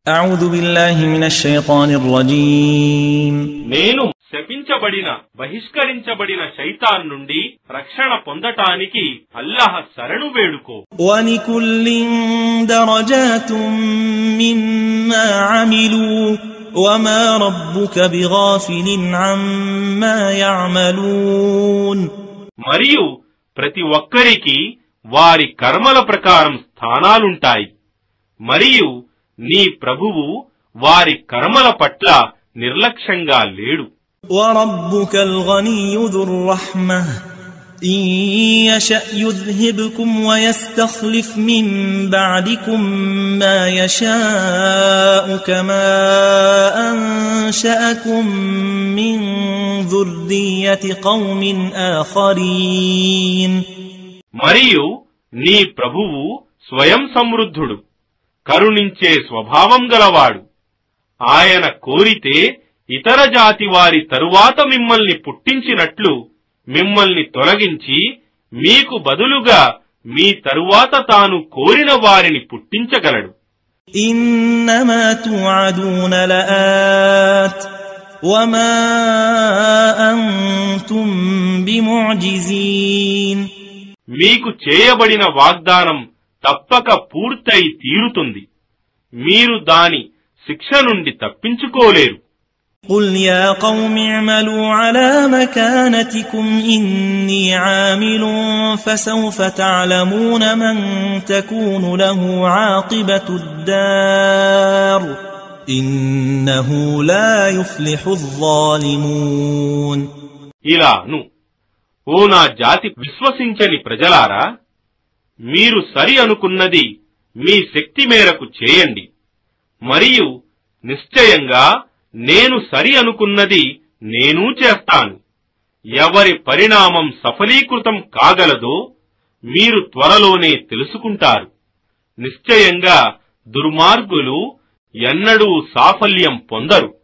أعوذ بالله من الشيطان الرجيم నేను శపించబడిన బహిష్కరించబడిన శైతాన్ నుండి రక్షణ పొందటానికి అల్లాహ్ శరణు వేడుకో. ولكل درجات مما عملوا وما ربك بغافل عما يعملون. మరియు ప్రతి ఒక్కరికి వారి కర్మల ప్రకారం స్థానాలుంటాయి. మరియు నీ ప్రభువు వారి కర్మల పట్ల నిర్లక్ష్యంగా లేడు. وربك الغني ذو الرحمة إن يشأ يذهبكم ويستخلف من بعدكم ما يشاء كما أنشأكم من ذرية قوم آخرين. మరియు నీ ప్రభువు స్వయం సమృద్ధుడు, కరుణించే స్వభావం గలవాడు. ఆయన కోరితే ఇతర జాతి వారి తరువాత మిమ్మల్ని పుట్టించినట్లు మిమ్మల్ని తొలగించి మీకు బదులుగా మీ తరువాత తాను కోరిన వారిని పుట్టించగలడు. ఇన్నమా తుఅదూన లఆత్ వమా అంతుం బిముఅజిజీన్. మీకు చేయబడిన వాగ్దానం తప్పక పూర్తయి తీరుతుంది. మీరు దాని శిక్ష నుండి తప్పించుకోలేరు. قل يا قوم اعملوا على مكانتكم إني عامل فسوف تعلمون من تكون له عاقبة الدار إنه لا يفلح الظالمون. ఇలాను ఓ నా జాతి విశ్వసించని ప్రజలారా, మీరు సరి అనుకున్నది మీ శక్తి మేరకు చేయండి. మరియు నిశ్చయంగా నేను సరి అనుకున్నది నేనూ చేస్తాను. ఎవరి పరిణామం సఫలీకృతం కాగలదో మీరు త్వరలోనే తెలుసుకుంటారు. నిశ్చయంగా దుర్మార్గులు ఎన్నడూ సాఫల్యం పొందరు.